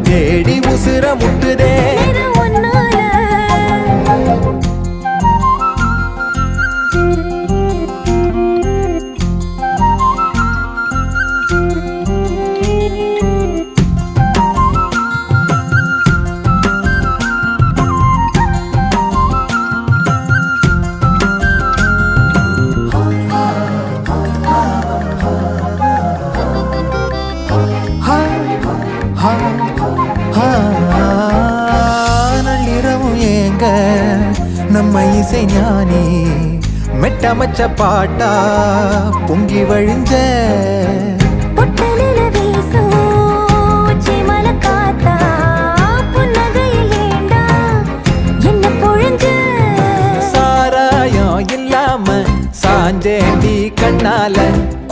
தேடி உசுர முட்டுதே நள்ளிரவும் ஏங்க நம்ம இசை ஞானி மெட்டமச்ச பாட்டா பொங்கி வழிஞ்ச சாராயம் இல்லாம சாஞ்சேண்டி கண்ணால